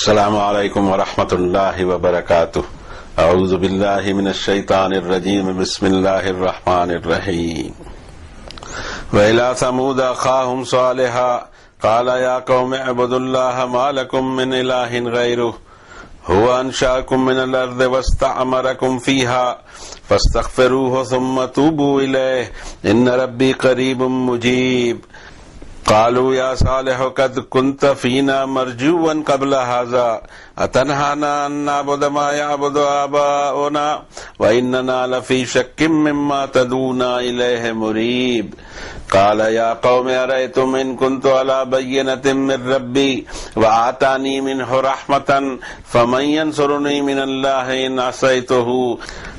السلام علیکم ورحمۃ اللہ وبرکاتہ۔ اعوذ باللہ من الشیطان الرجیم، بسم اللہ الرحمن الرحیم۔ وإلی ثمود أخاهم صالحا قال یا قوم اعبدوا اللہ ما لکم من الہ غیرہ هو انشأکم من الارض واستعمرکم فیہا فاستغفروہ ثم توبوا الیہ ان ربی قریب مجیب۔ قالوا یا صالح قد كنت فینا مرجوا قبل هذا اتنهانا ان نعبد ما يعبد آباؤنا واننا لفی شک مما تدعونا الیہ مریب۔ قال یا قوم ارأیتم ان كنت على بینۃ من ربی وآتانی منہ رحمۃ فمن ینصرنی من اللہ ان عصیتہ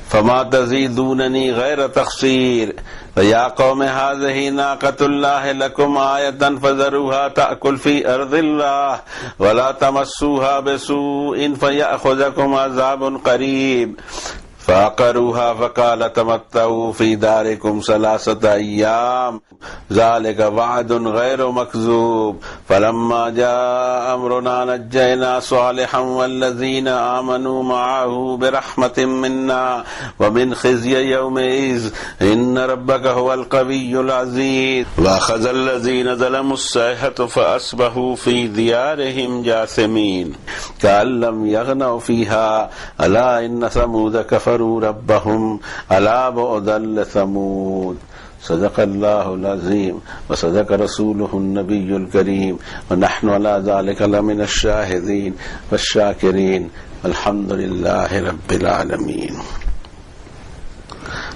فما تزیدوننی غیر تخسیر۔ ویا قوم هذه ناقۃ اللہ لکم آیۃ فذروها تأکل فی ارض اللہ ولا تمسوها بسوء فیأخذکم عذاب قریب۔ فعقروها فقال تمتعوا فی دارکم ثلاثۃ ایام ذلک وعد غیر مکذوب۔ فلما جاء امرنا نجینا صالحا والذین آمنوا معه برحمۃ منا ومن خزی یومئذ ان ربک هو القوی العزیز۔ واخذ الذین ظلموا الصیحة فاصبحوا فی دیارهم جاثمین کأن لم یغنوا فیها الا ان ثمود کفروا ربهم الا بعدا لثمود۔ صدق اللہ العظیم وصدق رسولہ النبی الکریم ونحن على ذلك لمن الشاہدین والشاکرین الحمد للہ رب العالمین۔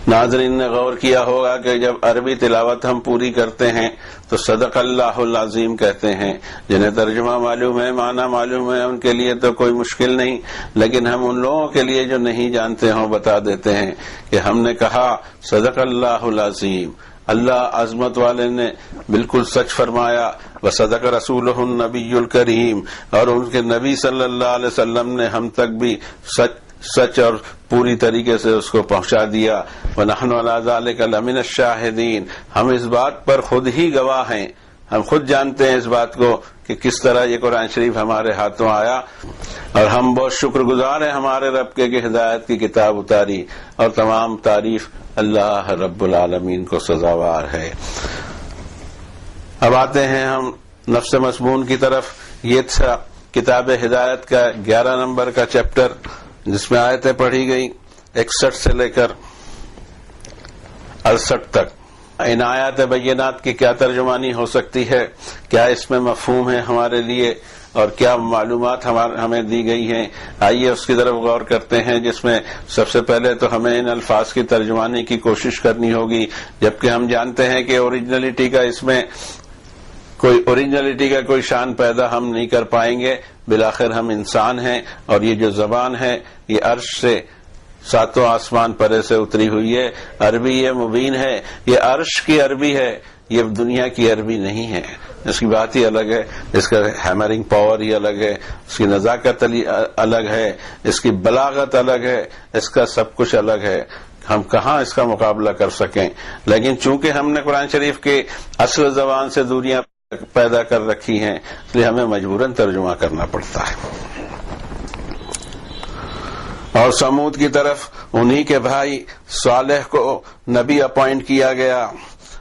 ناظرین نے غور کیا ہوگا کہ جب عربی تلاوت ہم پوری کرتے ہیں تو صدق اللہ العظیم کہتے ہیں۔ جنہیں ترجمہ معلوم ہے، معنی معلوم ہے، ان کے لیے تو کوئی مشکل نہیں، لیکن ہم ان لوگوں کے لیے جو نہیں جانتے ہوں بتا دیتے ہیں کہ ہم نے کہا صدق اللہ العظیم، اللہ عظمت والے نے بالکل سچ فرمایا، وصدق رسولہ النبی الکریم، اور ان کے نبی صلی اللہ علیہ وسلم نے ہم تک بھی سچ اور پوری طریقے سے اس کو پہنچا دیا۔ وَنَحْنُ عَلَىٰ ذَلِكَ لَمِنَ الشَّاهِدِينَ، ہم اس بات پر خود ہی گواہ ہیں، ہم خود جانتے ہیں اس بات کو کہ کس طرح یہ قرآن شریف ہمارے ہاتھوں آیا، اور ہم بہت شکر گزار ہیں ہمارے رب کے کہ ہدایت کی کتاب اتاری، اور تمام تعریف اللہ رب العالمین کو سزاوار ہے۔ اب آتے ہیں ہم نفس مضمون کی طرف۔ یہ تھا کتاب ہدایت کا 11 نمبر کا چیپٹر، جس میں آیتیں پڑھی گئی 61 سے لے کر 68 تک۔ ان آیات بینات کی کیا ترجمانی ہو سکتی ہے، کیا اس میں مفہوم ہے ہمارے لیے، اور کیا معلومات ہمیں دی گئی ہیں، آئیے اس کی طرف غور کرتے ہیں، جس میں سب سے پہلے تو ہمیں ان الفاظ کی ترجمانی کی کوشش کرنی ہوگی، جبکہ ہم جانتے ہیں کہ اوریجنلٹی کا اس میں کوئی شان پیدا ہم نہیں کر پائیں گے، بالآخر ہم انسان ہیں، اور یہ جو زبان ہے یہ عرش سے 7 آسمان پرے سے اتری ہوئی ہے، عربی یہ مبین ہے، یہ عرش کی عربی ہے، یہ دنیا کی عربی نہیں ہے۔ اس کی بات ہی الگ ہے، اس کا ہیمرنگ پاور ہی الگ ہے، اس کی نزاکت الگ ہے، اس کی بلاغت الگ ہے، اس کا سب کچھ الگ ہے، ہم کہاں اس کا مقابلہ کر سکیں۔ لیکن چونکہ ہم نے قرآن شریف کے اصل زبان سے دوریاں پیدا کر رکھی ہیں، اس لیے ہمیں مجبوراً ترجمہ کرنا پڑتا ہے۔ اور سمود کی طرف انہی کے بھائی صالح کو نبی اپوائنٹ کیا گیا،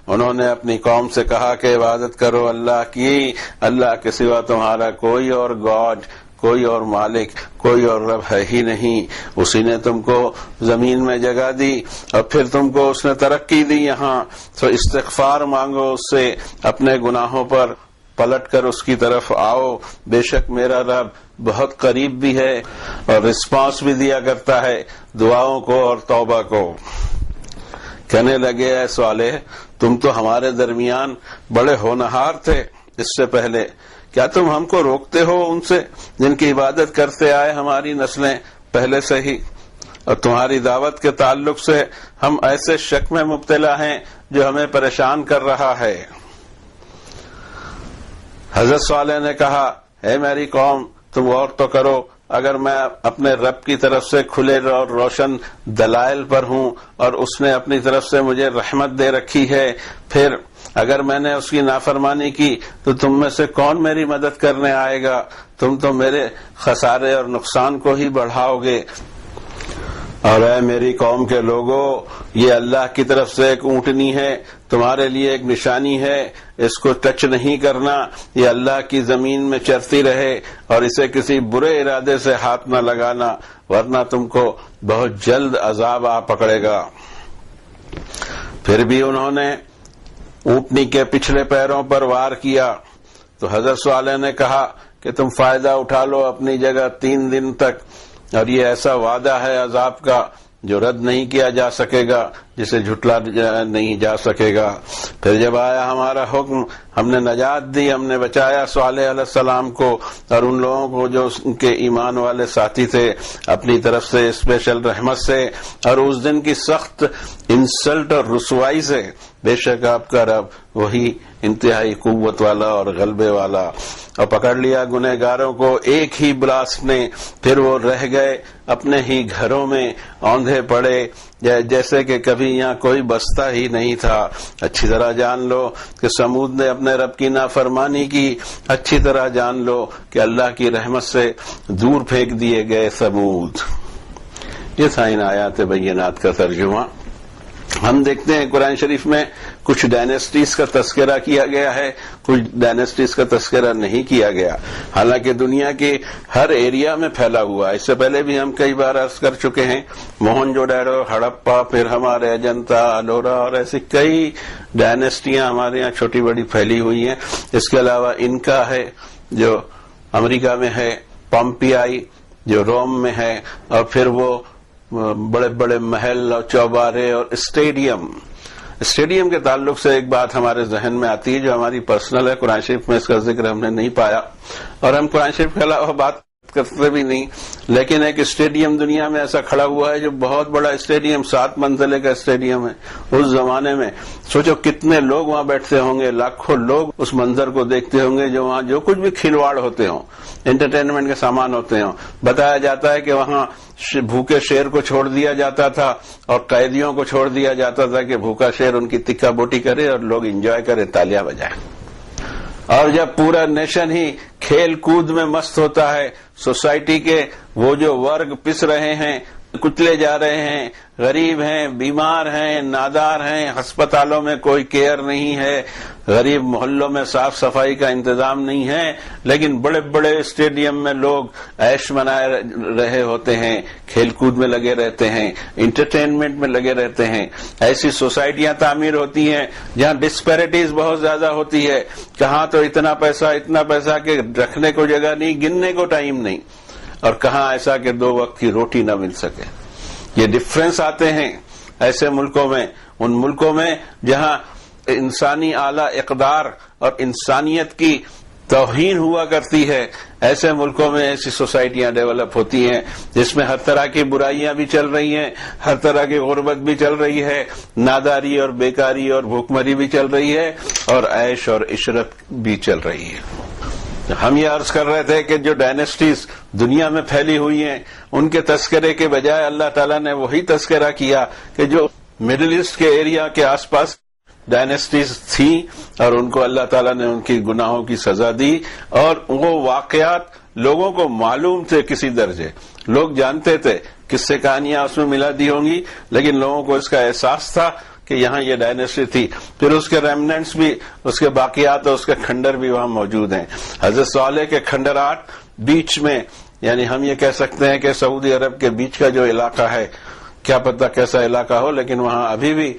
انہوں نے اپنی قوم سے کہا کہ عبادت کرو اللہ کی، اللہ کے سوا تمہارا کوئی اور گاڈ، کوئی اور مالک، کوئی اور رب ہے ہی نہیں، اسی نے تم کو زمین میں جگہ دی، اور پھر تم کو اس نے ترقی دی یہاں، تو استغفار مانگو اس سے، اپنے گناہوں پر پلٹ کر اس کی طرف آؤ، بے شک میرا رب بہت قریب بھی ہے اور رسپانس بھی دیا کرتا ہے دعاؤں کو اور توبہ کو۔ کہنے لگے اے صالح، تم تو ہمارے درمیان بڑے ہونہار تھے اس سے پہلے، کیا تم ہم کو روکتے ہو ان سے جن کی عبادت کرتے آئے ہماری نسلیں پہلے سے ہی، اور تمہاری دعوت کے تعلق سے ہم ایسے شک میں مبتلا ہیں جو ہمیں پریشان کر رہا ہے۔ حضرت صالح نے کہا اے میری قوم، تم غور تو کرو، اگر میں اپنے رب کی طرف سے کھلے اور روشن دلائل پر ہوں، اور اس نے اپنی طرف سے مجھے رحمت دے رکھی ہے، پھر اگر میں نے اس کی نافرمانی کی تو تم میں سے کون میری مدد کرنے آئے گا؟ تم تو میرے خسارے اور نقصان کو ہی بڑھاؤ گے۔ اور اے میری قوم کے لوگوں، یہ اللہ کی طرف سے ایک اونٹنی ہے، تمہارے لیے ایک نشانی ہے، اس کو ٹچ نہیں کرنا، یہ اللہ کی زمین میں چرتی رہے، اور اسے کسی برے ارادے سے ہاتھ نہ لگانا، ورنہ تم کو بہت جلد عذاب آ پکڑے گا۔ پھر بھی انہوں نے اونٹنی کے پچھلے پیروں پر وار کیا تو حضرت صالح نے کہا کہ تم فائدہ اٹھا لو اپنی جگہ 3 دن تک، اور یہ ایسا وعدہ ہے عذاب کا جو رد نہیں کیا جا سکے گا، جسے جھٹلا نہیں جا سکے گا۔ پھر جب آیا ہمارا حکم، ہم نے نجات دی، ہم نے بچایا صالح علیہ السلام کو اور ان لوگوں کو جو ان کے ایمان والے ساتھی تھے اپنی طرف سے اسپیشل رحمت سے، اور اس دن کی سخت انسلٹ اور رسوائی سے۔ بے شک آپ کا رب وہی انتہائی قوت والا اور غلبے والا۔ اور پکڑ لیا گنہگاروں کو ایک ہی بلاسٹ نے، پھر وہ رہ گئے اپنے ہی گھروں میں اوندھے پڑے، جیسے کہ کبھی یہاں کوئی بستا ہی نہیں تھا۔ اچھی طرح جان لو کہ سمود نے اپنے رب کی نافرمانی کی، اچھی طرح جان لو کہ اللہ کی رحمت سے دور پھینک دیے گئے سمود۔ یہ تھا ان آیات بینات کا ترجمہ۔ ہم دیکھتے ہیں قرآن شریف میں کچھ ڈائنیسٹیز کا تذکرہ کیا گیا ہے، کچھ ڈائنیسٹیز کا تذکرہ نہیں کیا گیا، حالانکہ دنیا کے ہر ایریا میں پھیلا ہوا ہے۔ اس سے پہلے بھی ہم کئی بار عرض کر چکے ہیں، موہنجو ڈیرو، ہڑپا، پھر ہمارے اجنتا، الورا اور ایسی کئی ڈائنیسٹیاں ہمارے یہاں چھوٹی بڑی پھیلی ہوئی ہیں۔ اس کے علاوہ انکا ہے جو امریکہ میں ہے، پومپیائی جو روم میں ہے، اور پھر وہ بڑے بڑے محل اور چوبارے اور اسٹیڈیم کے تعلق سے ایک بات ہمارے ذہن میں آتی ہے جو ہماری پرسنل ہے، قرآن شریف میں اس کا ذکر ہم نے نہیں پایا اور ہم قرآن شریف کے علاوہ بات کرتے بھی نہیں، لیکن ایک اسٹیڈیم دنیا میں ایسا کھڑا ہوا ہے جو بہت بڑا اسٹیڈیم، 7 منزلے کا اسٹیڈیم ہے۔ اس زمانے میں سوچو کتنے لوگ وہاں بیٹھتے ہوں گے، لاکھوں لوگ اس منظر کو دیکھتے ہوں گے، جو وہاں جو کچھ بھی کھلواڑ ہوتے ہوں، انٹرٹینمنٹ کے سامان ہوتے ہوں۔ بتایا جاتا ہے کہ وہاں بھوکے شیر کو چھوڑ دیا جاتا تھا اور قیدیوں کو چھوڑ دیا جاتا تھا کہ بھوکا شیر ان کی تکا بوٹی کرے اور لوگ انجوائے کرے، تالیاں بجائیں۔ اور جب پورا نیشن ہی کھیل کود میں مست ہوتا ہے، سوسائٹی کے وہ جو ورگ پس رہے ہیں، کچلے جا رہے ہیں، غریب ہیں، بیمار ہیں، نادار ہیں، ہسپتالوں میں کوئی کیئر نہیں ہے، غریب محلوں میں صاف صفائی کا انتظام نہیں ہے، لیکن بڑے بڑے اسٹیڈیم میں لوگ عیش منائے رہے ہوتے ہیں، کھیل کود میں لگے رہتے ہیں، انٹرٹینمنٹ میں لگے رہتے ہیں۔ ایسی سوسائٹیاں تعمیر ہوتی ہیں جہاں ڈسپیرٹیز بہت زیادہ ہوتی ہے، کہاں تو اتنا پیسہ کہ رکھنے کو جگہ نہیں، گننے کو ٹائم نہیں، اور کہاں ایسا کہ 2 وقت کی روٹی نہ مل سکے۔ یہ ڈفرینس آتے ہیں ایسے ملکوں میں، ان ملکوں میں جہاں انسانی اعلی اقدار اور انسانیت کی توہین ہوا کرتی ہے، ایسے ملکوں میں ایسی سوسائٹیاں ڈیولپ ہوتی ہیں جس میں ہر طرح کی برائیاں بھی چل رہی ہیں، ہر طرح کی غربت بھی چل رہی ہے، ناداری اور بیکاری اور بھوکمری بھی چل رہی ہے، اور عیش اور عشرت بھی چل رہی ہے۔ ہم یہ عرض کر رہے تھے کہ جو ڈائنیسٹیز دنیا میں پھیلی ہوئی ہیں ان کے تذکرے کے بجائے اللہ تعالیٰ نے وہی تذکرہ کیا کہ جو مڈل ایسٹ کے ایریا کے آس پاس ڈائنیسٹیز تھیں، اور ان کو اللہ تعالیٰ نے ان کی گناہوں کی سزا دی، اور وہ واقعات لوگوں کو معلوم تھے کسی درجے، لوگ جانتے تھے، قصے کہانیاں اس میں ملا دی ہوں گی، لیکن لوگوں کو اس کا احساس تھا کہ یہاں یہ ڈائنیسٹی تھی۔ پھر اس کے ریمننٹس بھی، اس کے باقیات اور اس کے کھنڈر بھی وہاں موجود ہیں۔ حضرت صالح کے کھنڈرات بیچ میں، یعنی ہم یہ کہہ سکتے ہیں کہ سعودی عرب کے بیچ کا جو علاقہ ہے، کیا پتہ کیسا علاقہ ہو، لیکن وہاں ابھی بھی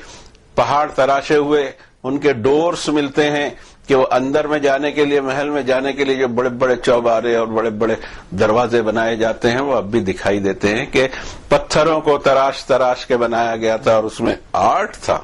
پہاڑ تراشے ہوئے ان کے ڈورس ملتے ہیں کہ وہ اندر میں جانے کے لیے، محل میں جانے کے لیے جو بڑے بڑے چوبارے اور بڑے بڑے دروازے بنائے جاتے ہیں وہ اب بھی دکھائی دیتے ہیں کہ پتھروں کو تراش کے بنایا گیا تھا، اور اس میں آرٹ تھا۔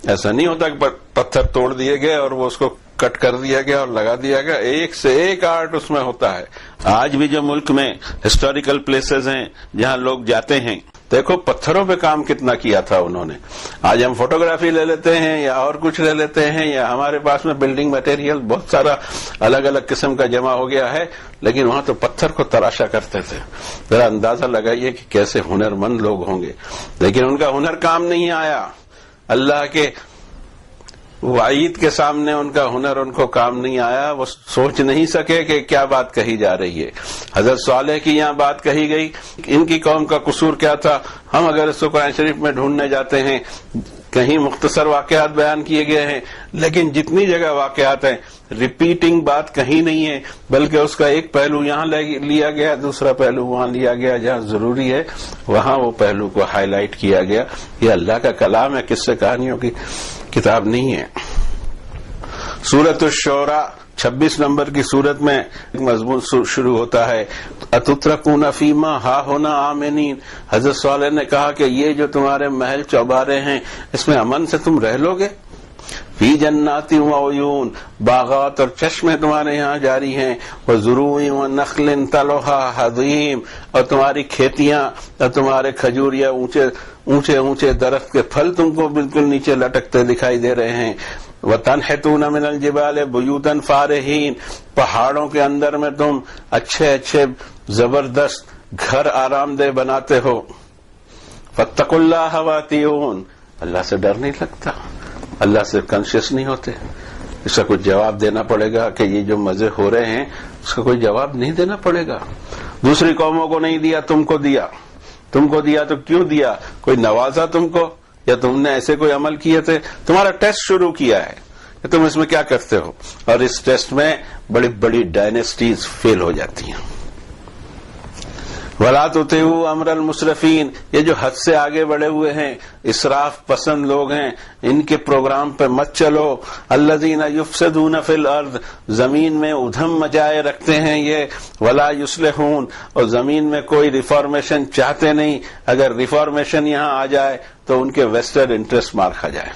ایسا نہیں ہوتا کہ پتھر توڑ دیے گئے اور وہ اس کو کٹ کر دیا گیا اور لگا دیا گیا، ایک سے ایک آرٹ اس میں ہوتا ہے۔ آج بھی جو ملک میں ہسٹوریکل پلیسز ہیں جہاں لوگ جاتے ہیں، دیکھو پتھروں پہ کام کتنا کیا تھا انہوں نے۔ آج ہم فوٹوگرافی لے لیتے ہیں یا اور کچھ لے لیتے ہیں، یا ہمارے پاس میں بلڈنگ مٹیریل بہت سارا الگ الگ قسم کا جمع ہو گیا ہے، لیکن وہاں تو پتھر کو تراشا کرتے تھے۔ ذرا اندازہ لگائیے کہ کیسے ہنرمند لوگ ہوں گے، لیکن ان کا ہنر کام نہیں آیا۔ اللہ کے وعید کے سامنے ان کا ہنر ان کو کام نہیں آیا، وہ سوچ نہیں سکے کہ کیا بات کہی جا رہی ہے۔ حضرت صالح کی یہاں بات کہی گئی، ان کی قوم کا قصور کیا تھا؟ ہم اگر اس کو قرآن شریف میں ڈھونڈنے جاتے ہیں، کہیں مختصر واقعات بیان کیے گئے ہیں، لیکن جتنی جگہ واقعات ہیں ریپیٹنگ بات کہیں نہیں ہے، بلکہ اس کا ایک پہلو یہاں لیا گیا، دوسرا پہلو وہاں لیا گیا، جہاں ضروری ہے وہاں وہ پہلو کو ہائی لائٹ کیا گیا۔ یہ اللہ کا کلام ہے، قصے کہانیوں کی کتاب نہیں ہے۔ سورۃ الشعراء 26 نمبر کی سورت میں مضمون شروع ہوتا ہے، اتترکون فیما ہاہنا آمنین۔ حضرت صالح نے کہا کہ یہ جو تمہارے محل چوبارے ہیں اس میں امن سے تم رہ لو گے؟ فی جنات و عیون، باغات اور چشمے تمہارے یہاں جاری ہیں، وزروع و نخل طلعها حضیم، اور تمہاری کھیتیاں اور تمہارے کھجوریا اونچے اونچے درخت کے پھل تم کو بالکل نیچے لٹکتے دکھائی دے رہے ہیں۔ وَتَنْحِتُونَ مِنَ الْجِبَالِ بُيُوتًا فَارِهِينَ، پہاڑوں کے اندر میں تم اچھے زبردست گھر آرام دہ بناتے ہو۔ فَاتَّقُوا اللَّهَ وَأَطِيعُونِ، اللہ سے ڈر نہیں لگتا، اللہ سے کانشیس نہیں ہوتے۔ اس کا کچھ جواب دینا پڑے گا کہ یہ جو مزے ہو رہے ہیں اس کا کوئی جواب نہیں دینا پڑے گا۔ دوسری قوموں کو نہیں دیا، تم کو دیا۔ تم کو دیا تو کیوں دیا؟ کوئی نوازا تم کو، یا تم نے ایسے کوئی عمل کیے تھے؟ تمہارا ٹیسٹ شروع کیا ہے کہ تم اس میں کیا کرتے ہو، اور اس ٹیسٹ میں بڑی بڑی ڈائنیسٹیز فیل ہو جاتی ہیں۔ وَلَا تُطِيعُوا أَمْرَ الْمُسْرِفِينَ، یہ جو حد سے آگے بڑھے ہوئے ہیں، اسراف پسند لوگ ہیں، ان کے پروگرام پہ مت چلو۔ الَّذِينَ يُفْسِدُونَ فِي الْأَرْضِ، زمین میں ادھم مچائے رکھتے ہیں یہ، وَلَا يُصْلِحُونَ، اور زمین میں کوئی ریفارمیشن چاہتے نہیں۔ اگر ریفارمیشن یہاں آ جائے تو ان کے ویسٹرن انٹرسٹ مار کھا جائے۔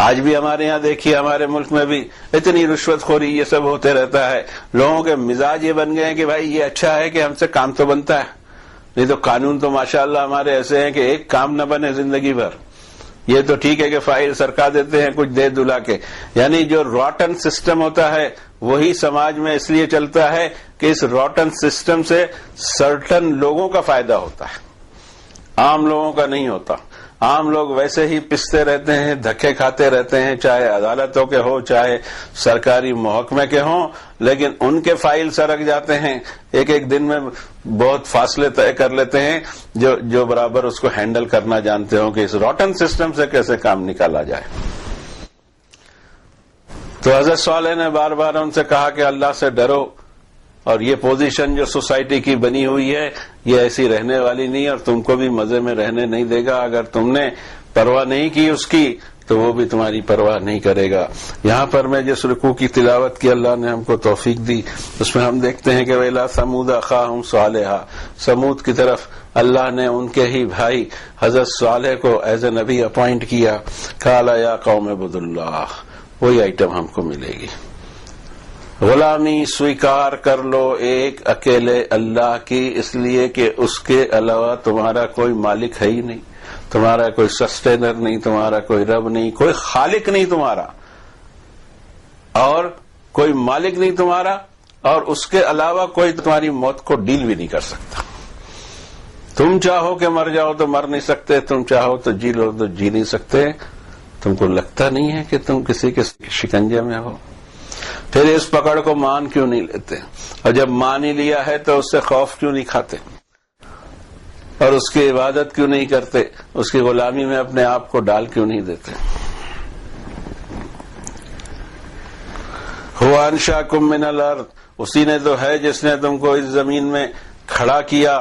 آج بھی ہمارے یہاں دیکھیے، ہمارے ملک میں بھی اتنی رشوت خوری یہ سب ہوتے رہتا ہے، لوگوں کے مزاج یہ بن گئے ہیں کہ بھائی یہ اچھا ہے کہ ہم سے کام تو بنتا ہے، نہیں تو قانون تو ماشاءاللہ ہمارے ایسے ہیں کہ ایک کام نہ بنے زندگی بھر۔ یہ تو ٹھیک ہے کہ فائل سرکا دیتے ہیں کچھ دے دلا کے، یعنی جو روٹن سسٹم ہوتا ہے وہی سماج میں اس لیے چلتا ہے کہ اس روٹن سسٹم سے سرٹن لوگوں کا فائدہ ہوتا ہے، عام لوگوں کا نہیں ہوتا۔ عام لوگ ویسے ہی پستے رہتے ہیں، دھکے کھاتے رہتے ہیں، چاہے عدالتوں کے ہو چاہے سرکاری محکمے کے ہوں، لیکن ان کے فائل سرک جاتے ہیں، ایک دن میں بہت فاصلے طے کر لیتے ہیں جو برابر اس کو ہینڈل کرنا جانتے ہوں کہ اس روٹن سسٹم سے کیسے کام نکالا جائے۔ تو حضرت صالح نے بار بار ان سے کہا کہ اللہ سے ڈرو، اور یہ پوزیشن جو سوسائٹی کی بنی ہوئی ہے یہ ایسی رہنے والی نہیں، اور تم کو بھی مزے میں رہنے نہیں دے گا۔ اگر تم نے پرواہ نہیں کی اس کی تو وہ بھی تمہاری پرواہ نہیں کرے گا۔ یہاں پر میں جس رکوع کی تلاوت کی اللہ نے ہم کو توفیق دی، اس میں ہم دیکھتے ہیں کہ وَإِلَىٰ ثَمُودَ أَخَاهُمْ صَالِحًا، سمود کی طرف اللہ نے ان کے ہی بھائی حضرت صالح کو ایز اے نبی اپوائنٹ کیا۔ قَالَ يَا قَوْمِ اعْبُدُوا اللَّهَ، وہی آئٹم ہم کو ملے گی، غلامی سویکار کر لو ایک اکیلے اللہ کی، اس لیے کہ اس کے علاوہ تمہارا کوئی مالک ہے ہی نہیں، تمہارا کوئی سسٹینر نہیں، تمہارا کوئی رب نہیں، کوئی خالق نہیں تمہارا، اور کوئی مالک نہیں تمہارا، اور اس کے علاوہ کوئی تمہاری موت کو ڈیل بھی نہیں کر سکتا۔ تم چاہو کہ مر جاؤ تو مر نہیں سکتے، تم چاہو تو جی لو تو جی نہیں سکتے۔ تم کو لگتا نہیں ہے کہ تم کسی کے شکنجے میں ہو؟ پھر اس پکڑ کو مان کیوں نہیں لیتے؟ اور جب مان ہی لیا ہے تو اس سے خوف کیوں نہیں کھاتے، اور اس کی عبادت کیوں نہیں کرتے، اس کی غلامی میں اپنے آپ کو ڈال کیوں نہیں دیتے؟ هو انشاکم من الارض، اسی نے تو ہے جس نے تم کو اس زمین میں کھڑا کیا،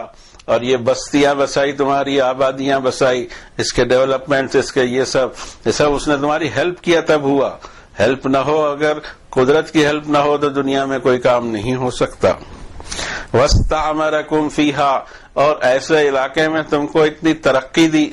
اور یہ بستیاں بسائی، تمہاری آبادیاں بسائی، اس کے ڈیولپمنٹ، اس کے یہ سب اس نے تمہاری ہیلپ کیا تب ہوا۔ ہیلپ نہ ہو، اگر قدرت کی ہیلپ نہ ہو تو دنیا میں کوئی کام نہیں ہو سکتا۔ وَاسْتَعْمَرَكُمْ فِيهَا، اور ایسے علاقے میں تم کو اتنی ترقی دی۔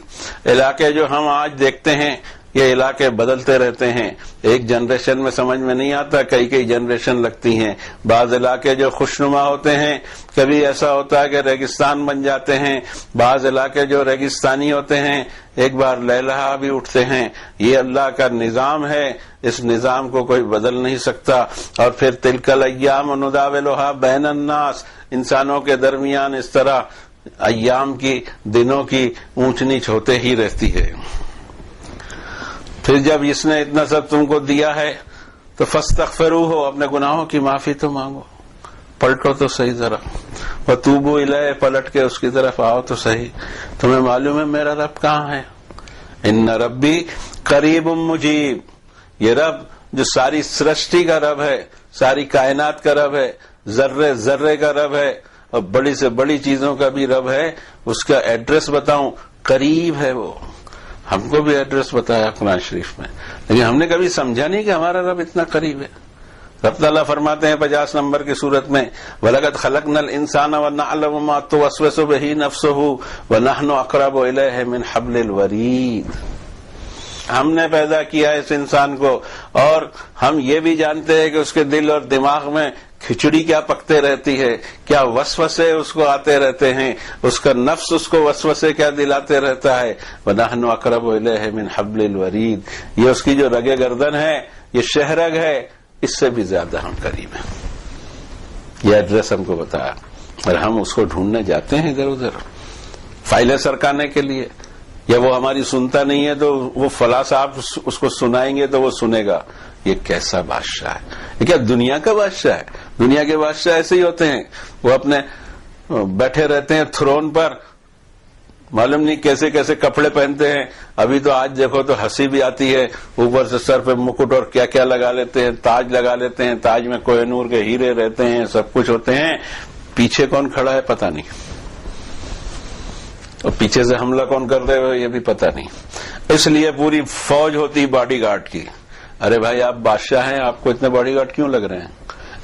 علاقے جو ہم آج دیکھتے ہیں یہ علاقے بدلتے رہتے ہیں، ایک جنریشن میں سمجھ میں نہیں آتا، کئی جنریشن لگتی ہیں۔ بعض علاقے جو خوشنما ہوتے ہیں کبھی ایسا ہوتا ہے کہ ریگستان بن جاتے ہیں، بعض علاقے جو ریگستانی ہوتے ہیں ایک بار لہلہا بھی اٹھتے ہیں۔ یہ اللہ کا نظام ہے، اس نظام کو کوئی بدل نہیں سکتا۔ اور پھر تلک الایام نداولها بین الناس، انسانوں کے درمیان اس طرح ایام کی، دنوں کی اونچ نیچ ہوتے ہی رہتی ہے۔ پھر جب اس نے اتنا سب تم کو دیا ہے تو فاستغفروہ، اپنے گناہوں کی معافی تو مانگو، پلٹو تو صحیح ذرا، وتوبوا الیہ، پلٹ کے اس کی طرف آؤ تو صحیح، تمہیں معلوم ہے میرا رب کہاں ہے؟ ان ربی قریب مجیب، یہ رب جو ساری سرشٹی کا رب ہے، ساری کائنات کا رب ہے، ذرے ذرے کا رب ہے، اور بڑی سے بڑی چیزوں کا بھی رب ہے، اس کا ایڈریس بتاؤں؟ قریب ہے وہ۔ ہم کو بھی ایڈریس بتایا قرآن شریف میں، لیکن ہم نے کبھی سمجھا نہیں کہ ہمارا رب اتنا قریب ہے۔ رب تعالیٰ فرماتے ہیں 50 نمبر کی سورت میں، وَلَقَدْ خَلَقْنَا الْإِنسَانَ وَنَعْلَمُ مَا تُوَسْوِسُ بِهِ نَفْسُهُ وَنَحْنُ أَقْرَبُ إِلَيْهِ مِنْ حَبْلِ الْوَرِيدِ، ہم نے پیدا کیا اس انسان کو، اور ہم یہ بھی جانتے ہیں کہ اس کے دل اور دماغ میں کھچڑی کیا پکتے رہتی ہے، کیا وسوسے اس کو آتے رہتے ہیں، اس کا نفس اس کو وسوسے کیا دلاتے رہتا ہے۔ وَنَحْنُ أَقْرَبُ إِلَيْهِ مِنْ حَبْلِ الْوَرِيدِ، یہ اس کی جو رگ گردن ہے، یہ شہرگ ہے، اس سے بھی زیادہ ہم قریب ہیں۔ یہ ایڈریس ہم کو بتایا، اور ہم اس کو ڈھونڈنے جاتے ہیں ادھر ادھر فائلیں سرکانے کے لیے، یا وہ ہماری سنتا نہیں ہے تو وہ فلاں صاحب اس کو سنائیں گے تو وہ سنے گا۔ یہ کیسا بادشاہ ہے؟ یہ کیا دنیا کا بادشاہ ہے؟ دنیا کے بادشاہ ایسے ہی ہوتے ہیں، وہ اپنے بیٹھے رہتے ہیں تھرون پر، معلوم نہیں کیسے کیسے کپڑے پہنتے ہیں۔ ابھی تو آج دیکھو تو ہنسی بھی آتی ہے، اوپر سے سر پہ مکٹ اور کیا کیا لگا لیتے ہیں، تاج لگا لیتے ہیں، تاج میں کوہ نور کے ہیرے رہتے ہیں، سب کچھ ہوتے ہیں، پیچھے کون کھڑا ہے پتہ نہیں، اور پیچھے سے حملہ کون کر رہے ہو یہ بھی پتہ نہیں۔ اس لیے پوری فوج ہوتی باڈی گارڈ کی۔ ارے بھائی آپ بادشاہ ہیں، آپ کو اتنے باڈی گارڈ کیوں لگ رہے ہیں؟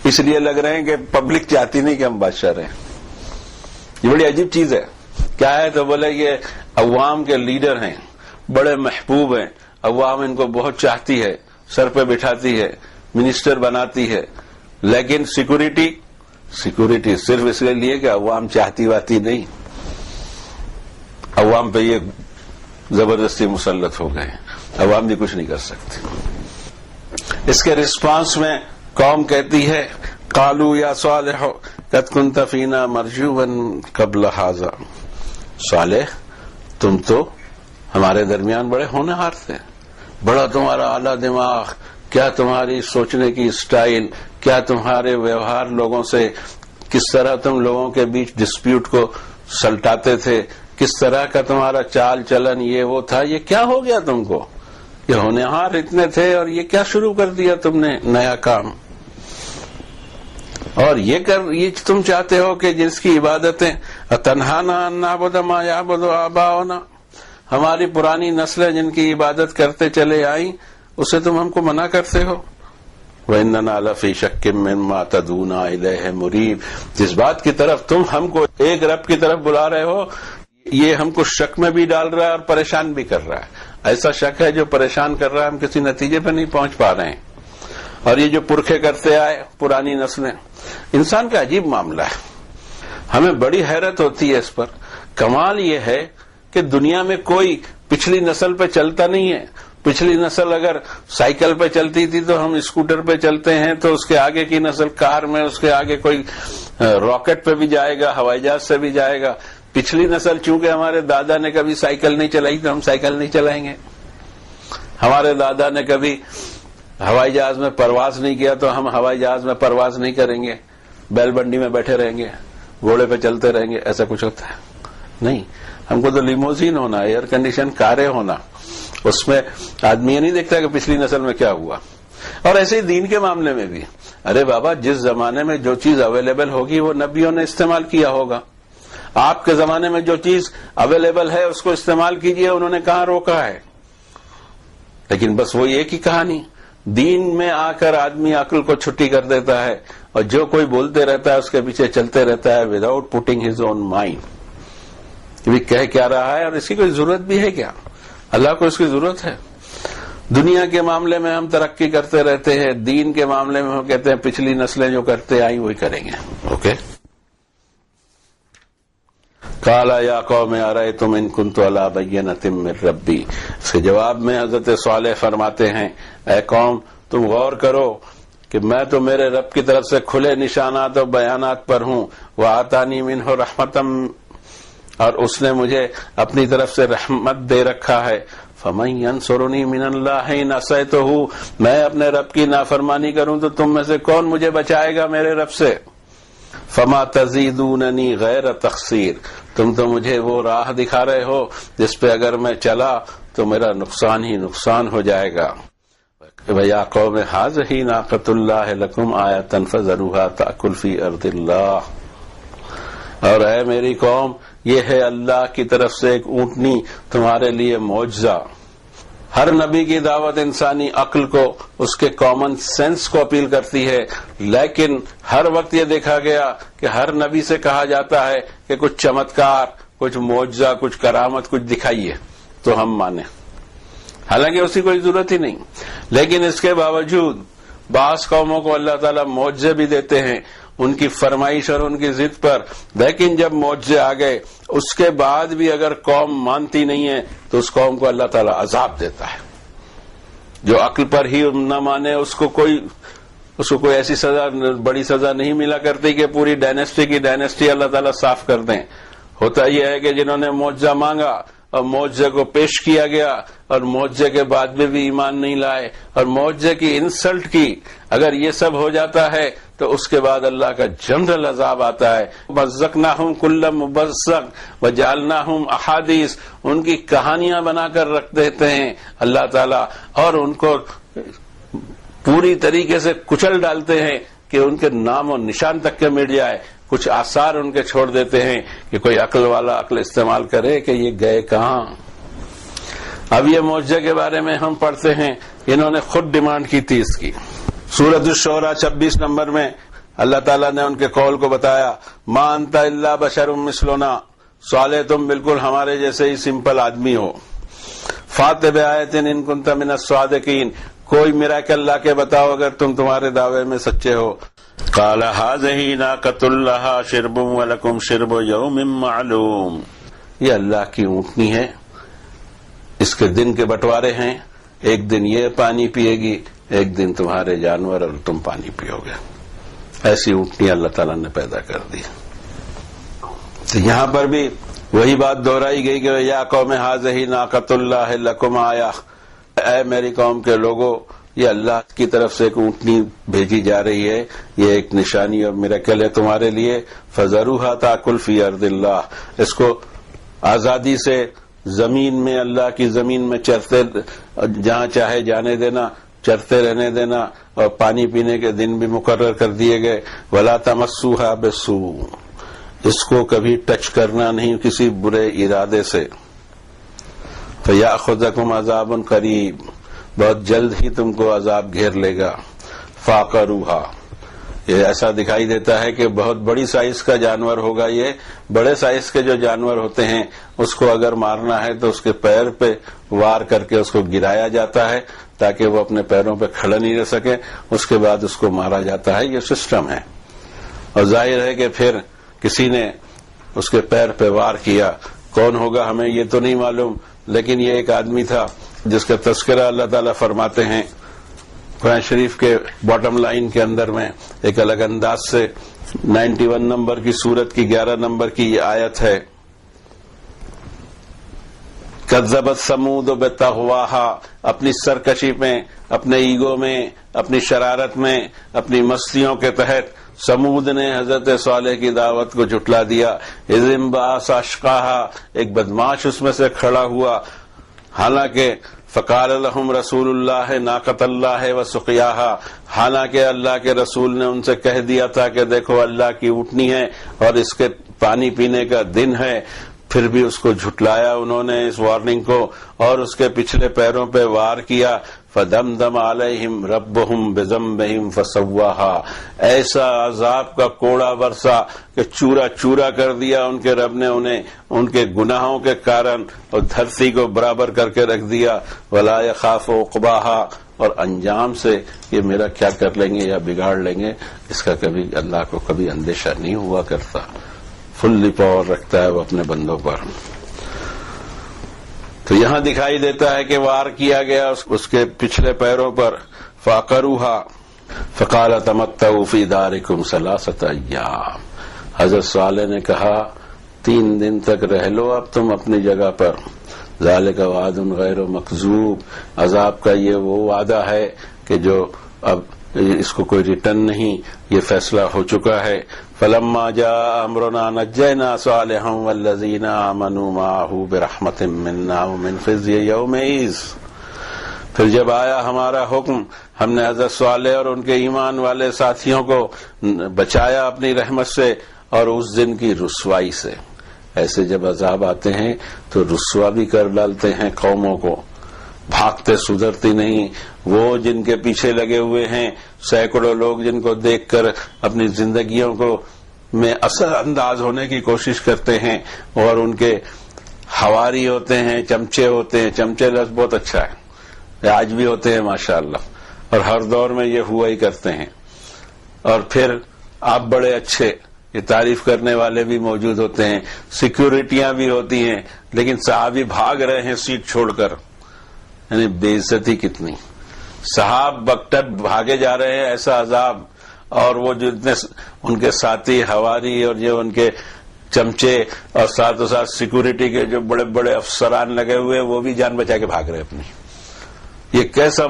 اس لیے لگ رہے ہیں کہ پبلک چاہتی نہیں کہ ہم بادشاہ رہیں۔ یہ بڑی عجیب چیز ہے۔ کیا ہے تو بولے یہ عوام کے لیڈر ہیں، بڑے محبوب ہیں، عوام ان کو بہت چاہتی ہے، سر پہ بٹھاتی ہے، منسٹر بناتی ہے، لیکن سیکورٹی صرف اس لیے کہ عوام چاہتی واتی نہیں، عوام پہ یہ زبردستی مسلط ہو گئے، عوام بھی کچھ نہیں کر سکتے۔ اس کے رسپانس میں قوم کہتی ہے قالوا یا صالح قد كنت فينا مرجوا قبل هذا، صالح تم تو ہمارے درمیان بڑے ہونہار تھے، بڑا تمہارا اعلیٰ دماغ، کیا تمہاری سوچنے کی سٹائل، کیا تمہارے ویوہار لوگوں سے، کس طرح تم لوگوں کے بیچ ڈسپیوٹ کو سلٹاتے تھے، کس طرح کا تمہارا چال چلن یہ وہ تھا، یہ کیا ہو گیا تم کو؟ یہ ہونہار اتنے تھے اور یہ کیا شروع کر دیا تم نے نیا کام؟ اور یہ تم چاہتے ہو کہ جس کی عبادتیں تنہانا ان نعبد ما یعبد آباؤنا، ہماری پرانی نسلیں جن کی عبادت کرتے چلے آئیں اسے تم ہم کو منع کرتے ہو۔ وَإِنَّنَا لَفِي شَكٍّ مِّمَّا تَدْعُونَا إِلَيْهِ مُرِيبٍ، جس بات کی طرف تم ہم کو ایک رب کی طرف بلا رہے ہو یہ ہم کو شک میں بھی ڈال رہا ہے اور پریشان بھی کر رہا ہے۔ ایسا شک ہے جو پریشان کر رہا ہے، ہم کسی نتیجے پہ نہیں پہنچ پا رہے ہیں۔ اور یہ جو پرکھے کرتے آئے پرانی نسلیں، انسان کا عجیب معاملہ ہے، ہمیں بڑی حیرت ہوتی ہے اس پر۔ کمال یہ ہے کہ دنیا میں کوئی پچھلی نسل پہ چلتا نہیں ہے۔ پچھلی نسل اگر سائیکل پہ چلتی تھی تو ہم اسکوٹر پہ چلتے ہیں، تو اس کے آگے کی نسل کار میں، اس کے آگے کوئی راکٹ پہ بھی جائے گا، ہوائی جہاز سے بھی جائے گا۔ پچھلی نسل چونکہ ہمارے دادا نے کبھی سائیکل نہیں چلائی تو ہم سائیکل نہیں چلائیں گے، ہمارے دادا نے کبھی ہوائی جہاز میں پرواز نہیں کیا تو ہم ہوائی جہاز میں پرواز نہیں کریں گے، بیل بنڈی میں بیٹھے رہیں گے، گھوڑے پہ چلتے رہیں گے۔ ایسا کچھ ہوتا ہے نہیں، ہم کو تو لیموزین ہونا، ایئر کنڈیشن کاریں ہونا، اس میں آدمی یہ نہیں دیکھتا کہ پچھلی نسل میں کیا ہوا۔ اور ایسے ہی دین کے معاملے میں بھی، ارے بابا جس زمانے میں جو چیز اویلیبل ہوگی وہ نبیوں نے استعمال کیا ہوگا، آپ کے زمانے میں جو چیز اویلیبل ہے اس کو استعمال کیجئے، انہوں نے کہاں روکا ہے۔ لیکن بس وہ ایک ہی کہانی، دین میں آ کر آدمی عقل کو چھٹی کر دیتا ہے اور جو کوئی بولتے رہتا ہے اس کے پیچھے چلتے رہتا ہے without putting his own mind, کہ کہہ کیا رہا ہے اور اس کی کوئی ضرورت بھی ہے کیا؟ اللہ کو اس کی ضرورت ہے؟ دنیا کے معاملے میں ہم ترقی کرتے رہتے ہیں، دین کے معاملے میں ہم کہتے ہیں پچھلی نسلیں جو کرتے آئیں وہی کریں گے۔ اوکے، قال یا قوم ارأیتم ان کنت علی بینۃ من ربی، اس کے جواب میں حضرت صالح فرماتے ہیں اے قوم تم غور کرو کہ میں تو میرے رب کی طرف سے کھلے نشانات اور بیانات پر ہوں، وآتانی منہ رحمۃ، اور اس نے مجھے اپنی طرف سے رحمت دے رکھا ہے، فمن ینصرنی من اللہ ان عصیتہ، میں اپنے رب کی نافرمانی کروں تو تم میں سے کون مجھے بچائے گا میرے رب سے؟ فما تزیدوننی غیر تخسیر، تم تو مجھے وہ راہ دکھا رہے ہو جس پہ اگر میں چلا تو میرا نقصان ہی نقصان ہو جائے گا۔ وَيَا قَوْمِ هَٰذِهِ نَاقَةُ اللَّهِ لَكُمْ آیَةً فَذَرُوهَا تَأْکُلْ فِی أَرْضِ اللَّهِ، اور اے میری قوم، یہ ہے اللہ کی طرف سے ایک اونٹنی تمہارے لیے معجزہ۔ ہر نبی کی دعوت انسانی عقل کو، اس کے کامن سینس کو اپیل کرتی ہے، لیکن ہر وقت یہ دیکھا گیا کہ ہر نبی سے کہا جاتا ہے کہ کچھ چمتکار، کچھ معجزہ، کچھ کرامت، کچھ دکھائیے تو ہم مانیں، حالانکہ اس کی کوئی ضرورت ہی نہیں۔ لیکن اس کے باوجود بعض قوموں کو اللہ تعالیٰ معجزے بھی دیتے ہیں ان کی فرمائش اور ان کی ضد پر، لیکن جب معجزے آ گئے اس کے بعد بھی اگر قوم مانتی نہیں ہے تو اس قوم کو اللہ تعالیٰ عذاب دیتا ہے۔ جو عقل پر ہی نہ مانے اس کو کوئی ایسی سزا، بڑی سزا نہیں ملا کرتی کہ پوری ڈائنیسٹی کی ڈائنیسٹی اللہ تعالیٰ صاف کر دیں۔ ہوتا یہ ہے کہ جنہوں نے معجزہ مانگا اور معجزے کو پیش کیا گیا اور معجزے کے بعد بھی ایمان نہیں لائے اور معجزے کی انسلٹ کی، اگر یہ سب ہو جاتا ہے تو اس کے بعد اللہ کا جنرل عذاب آتا ہے۔ مزقناہم کل ممزق وجعلناہم احادیث، ان کی کہانیاں بنا کر رکھ دیتے ہیں اللہ تعالیٰ اور ان کو پوری طریقے سے کچل ڈالتے ہیں کہ ان کے نام و نشان تک کے مٹ جائے۔ کچھ آثار ان کے چھوڑ دیتے ہیں کہ کوئی عقل والا عقل استعمال کرے کہ یہ گئے کہاں۔ اب یہ معجزے کے بارے میں ہم پڑھتے ہیں، انہوں نے خود ڈیمانڈ کی تھی اس کی۔ سورۃ الشعراء 26 نمبر میں اللہ تعالیٰ نے ان کے قول کو بتایا، ما انت الا بشر مثلنا، صالح تم بالکل ہمارے جیسے ہی سمپل آدمی ہو۔ فات بآیۃ ان کنت من الصادقین، کوئی میراکل لا کے بتاؤ اگر تم تمہارے دعوے میں سچے ہو۔ قال هذه ناقۃ لها شرب ولکم شرب یوم معلوم، یہ اللہ کی اونٹنی ہے، اس کے دن کے بٹوارے ہیں، ایک دن یہ پانی پیے گی، ایک دن تمہارے جانور اور تم پانی پیو گے۔ ایسی اونٹنی اللہ تعالیٰ نے پیدا کر دی۔ تو یہاں پر بھی وہی بات دہرائی گئی کہ یا قوم ھذہ ناقۃ اللہ لکم آیہ، اے میری قوم کے لوگوں، یہ اللہ کی طرف سے ایک اونٹنی بھیجی جا رہی ہے، یہ ایک نشانی اور میراکل ہے تمہارے لیے۔ فذروھا تاکل فی ارض اللہ، اس کو آزادی سے زمین میں، اللہ کی زمین میں چرتے، جہاں چاہے جانے دینا، چرتے رہنے دینا، اور پانی پینے کے دن بھی مقرر کر دیے گئے۔ ولا تمسوھا بسوء، اس کو کبھی ٹچ کرنا نہیں کسی برے ارادے سے۔ فیاخذکم عذاب قریب، بہت جلد ہی تم کو عذاب گھیر لے گا۔ فعقروھا، یہ ایسا دکھائی دیتا ہے کہ بہت بڑی سائز کا جانور ہوگا۔ یہ بڑے سائز کے جو جانور ہوتے ہیں اس کو اگر مارنا ہے تو اس کے پیر پہ وار کر کے اس کو گرایا جاتا ہے تاکہ وہ اپنے پیروں پہ کھڑا نہیں رہ سکے، اس کے بعد اس کو مارا جاتا ہے۔ یہ سسٹم ہے، اور ظاہر ہے کہ پھر کسی نے اس کے پیر پہ وار کیا، کون ہوگا ہمیں یہ تو نہیں معلوم، لیکن یہ ایک آدمی تھا جس کا تذکرہ اللہ تعالیٰ فرماتے ہیں قرآن شریف کے باٹم لائن کے اندر میں ایک الگ انداز سے۔ 91 نمبر کی سورت کی 11 نمبر کی یہ آیت ہے، کذبت ثمود بطغواہا، اپنی سرکشی میں، اپنے ایگو میں، اپنی شرارت میں، اپنی مستیوں کے تحت سمود نے حضرت صالح کی دعوت کو جھٹلا دیا۔ اذ انبعث اشقاہا، ایک بدماش اس میں سے کھڑا ہوا، حالانکہ فقال لهم رسول اللہ ناقۃ اللہ وسقیاہا، حالانکہ اللہ کے رسول نے ان سے کہہ دیا تھا کہ دیکھو اللہ کی اونٹنی ہے اور اس کے پانی پینے کا دن ہے، پھر بھی اس کو جھٹلایا انہوں نے اس وارننگ کو اور اس کے پچھلے پیروں پہ وار کیا۔ فدمدم علیہم ربہم بذنبہم فسواہا، ایسا عذاب کا کوڑا برسا کہ چورا چورا کر دیا ان کے رب نے انہیں ان کے گناہوں کے کارن، اور دھرتی کو برابر کر کے رکھ دیا۔ ولا یخاف عقباہا، اور انجام سے یہ میرا کیا کر لیں گے یا بگاڑ لیں گے اس کا کبھی اللہ کو کبھی اندیشہ نہیں ہوا کرتا۔ فلی پاور رکھتا ہے وہ اپنے بندوں پر۔ تو یہاں دکھائی دیتا ہے کہ وار کیا گیا اس کے پچھلے پیروں پر۔ فعقروھا فقال تمتعوا فی دارکم ثلاثۃ ایام، حضرت صالح نے کہا 3 دن تک رہ لو اب تم اپنی جگہ پر، ذالک وعد غیر مکذوب، عذاب کا یہ وہ وعدہ ہے کہ جو اب اس کو کوئی ریٹرن نہیں، یہ فیصلہ ہو چکا ہے۔ فلما جاء امرنا نجینا صالحا والذین آمنوا معه برحمت منا ومن خزي یومئذ، پھر جب آیا ہمارا حکم ہم نے حضرت صالح اور ان کے ایمان والے ساتھیوں کو بچایا اپنی رحمت سے اور اس دن کی رسوائی سے۔ ایسے جب عذاب آتے ہیں تو رسوا بھی کر ڈالتے ہیں قوموں کو، بھاگتے سدھرتی نہیں۔ وہ جن کے پیچھے لگے ہوئے ہیں سینکڑوں لوگ جن کو دیکھ کر اپنی زندگیوں کو میں اثر انداز ہونے کی کوشش کرتے ہیں اور ان کے حواری ہوتے ہیں، چمچے ہوتے ہیں۔ چمچے لفظ بہت اچھا ہے، آج بھی ہوتے ہیں ماشاءاللہ، اور ہر دور میں یہ ہوا ہی کرتے ہیں۔ اور پھر آپ بڑے اچھے، یہ تعریف کرنے والے بھی موجود ہوتے ہیں، سیکیورٹیاں بھی ہوتی ہیں، لیکن صحابی بھاگ رہے ہیں سیٹ چھوڑ کر، یعنی بے عزتی کتنی۔ صحاب بکٹر بھاگے جا رہے ہیں، ایسا عذاب، اور وہ جتنے ان کے ساتھی حواری اور جو ان کے چمچے اور ساتھ و ساتھ سیکورٹی کے جو بڑے بڑے افسران لگے ہوئے وہ بھی جان بچا کے بھاگ رہے اپنی۔ یہ کیسا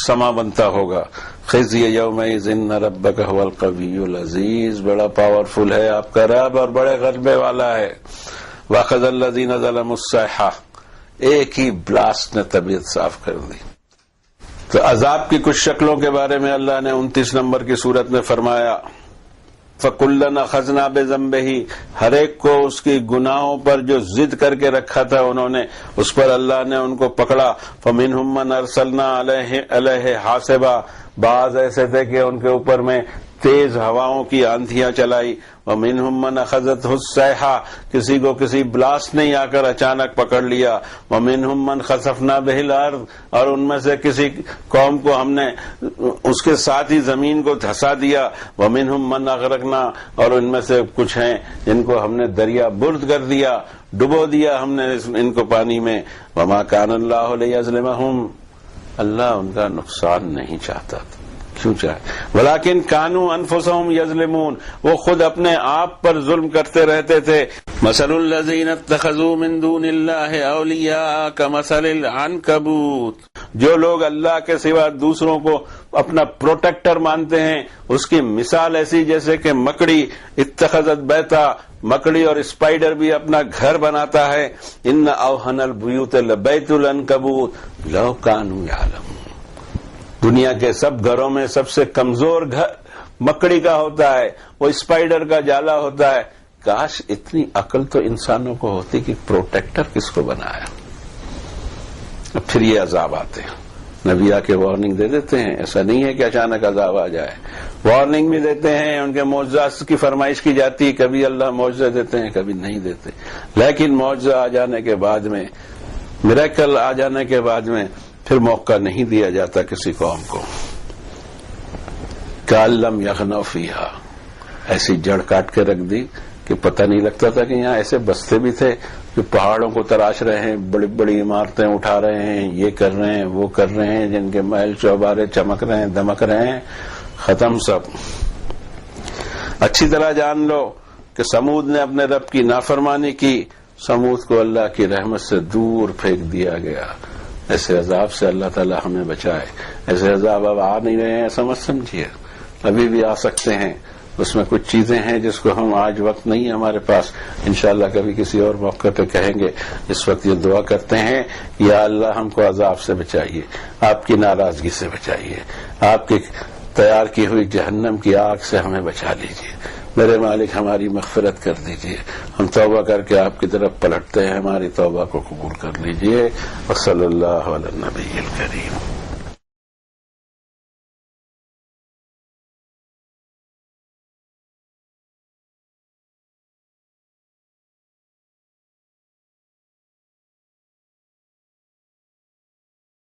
سما بنتا ہوگا۔ خزی یومئذ ان ربک هو القوی العزیز، بڑا پاورفل ہے آپ کا رب اور بڑے غلبے والا ہے۔ واخذ الذین ظلموا الصیحہ، ایک ہی بلاسٹ نے طبیعت صاف کر دی۔ تو عذاب کی کچھ شکلوں کے بارے میں اللہ نے 29 نمبر کی سورت میں فرمایا، فَكُلًّا أَخَذْنَا بِذَنبِهِ، ہر ایک کو اس کی گناہوں پر جو ضد کر کے رکھا تھا انہوں نے، اس پر اللہ نے ان کو پکڑا۔ فَمِنْهُمْ مَنْ أَرْسَلْنَا عَلَيْهِ حَاصِبًا، بعض ایسے تھے کہ ان کے اوپر میں تیز ہواؤں کی آندھیاں چلائی۔ وَمِنْهُمْ مَنْ أَخَذَتْهُ الصَّيْحَةُ، کسی کو کسی بلاسٹ نے آ کر اچانک پکڑ لیا۔ وَمِنْهُمْ مَنْ خَسَفْنَا بِهِ الْأَرْضَ، اور ان میں سے کسی قوم کو ہم نے اس کے ساتھ ہی زمین کو دھسا دیا۔ وَمِنْهُمْ مَنْ أَغْرَقْنَا، اور ان میں سے کچھ ہیں جن کو ہم نے دریا برد کر دیا، ڈبو دیا ہم نے ان کو پانی میں۔ وَمَا كَانَ اللَّهُ لِيَظْلِمَهُمْ، اللہ ان کا نقصان نہیں چاہتا تھا، کیوں چاہے؟ ولیکن کانوا انفسهم یظلمون، وہ خود اپنے آپ پر ظلم کرتے رہتے تھے۔ مثل الذین اتخذوا من دون اللہ اولیاء کمثل العنکبوت، جو لوگ اللہ کے سوا دوسروں کو اپنا پروٹیکٹر مانتے ہیں اس کی مثال ایسی جیسے کہ مکڑی اتخذت بیتا، مکڑی اور اسپائڈر بھی اپنا گھر بناتا ہے۔ ان اوہن البیوت لبیت العنکبوت لو کانوا یعلمون، دنیا کے سب گھروں میں سب سے کمزور گھر مکڑی کا ہوتا ہے، وہ اسپائڈر کا جالا ہوتا ہے۔ کاش اتنی عقل تو انسانوں کو ہوتی کہ پروٹیکٹر کس کو بنایا۔ پھر یہ عذاب آتے ہیں، نبی آ کے وارننگ دے دیتے ہیں، ایسا نہیں ہے کہ اچانک عذاب آ جائے، وارننگ بھی دیتے ہیں، ان کے معجزات کی فرمائش کی جاتی ہے، کبھی اللہ معجزہ دیتے ہیں کبھی نہیں دیتے، لیکن معجزہ آ جانے کے بعد میں، میریکل آ جانے کے بعد میں پھر موقع نہیں دیا جاتا کسی قوم کو۔ کأن لم یغنوا فیہا، ایسی جڑ کاٹ کے رکھ دی کہ پتہ نہیں لگتا تھا کہ یہاں ایسے بستے بھی تھے جو پہاڑوں کو تراش رہے ہیں، بڑی بڑی عمارتیں اٹھا رہے ہیں، یہ کر رہے ہیں وہ کر رہے ہیں، جن کے محل چوبارے چمک رہے ہیں دمک رہے ہیں، ختم سب۔ اچھی طرح جان لو کہ سمود نے اپنے رب کی نافرمانی کی، سمود کو اللہ کی رحمت سے دور پھینک دیا گیا۔ ایسے عذاب سے اللہ تعالی ہمیں بچائے۔ ایسے عذاب اب آ نہیں رہے ہیں ایسا مت سمجھیے، ابھی بھی آ سکتے ہیں، اس میں کچھ چیزیں ہیں جس کو ہم آج وقت نہیں ہے ہمارے پاس، انشاءاللہ کبھی کسی اور موقع پہ کہیں گے۔ اس وقت یہ دعا کرتے ہیں، یا اللہ ہم کو عذاب سے بچائیے، آپ کی ناراضگی سے بچائیے، آپ کی تیار کی ہوئی جہنم کی آگ سے ہمیں بچا لیجیے۔ میرے مالک ہماری مغفرت کر دیجیے، ہم توبہ کر کے آپ کی طرف پلٹتے ہیں، ہماری توبہ کو قبول کر لیجیے۔ وصلی اللہ علی النبی الکریم۔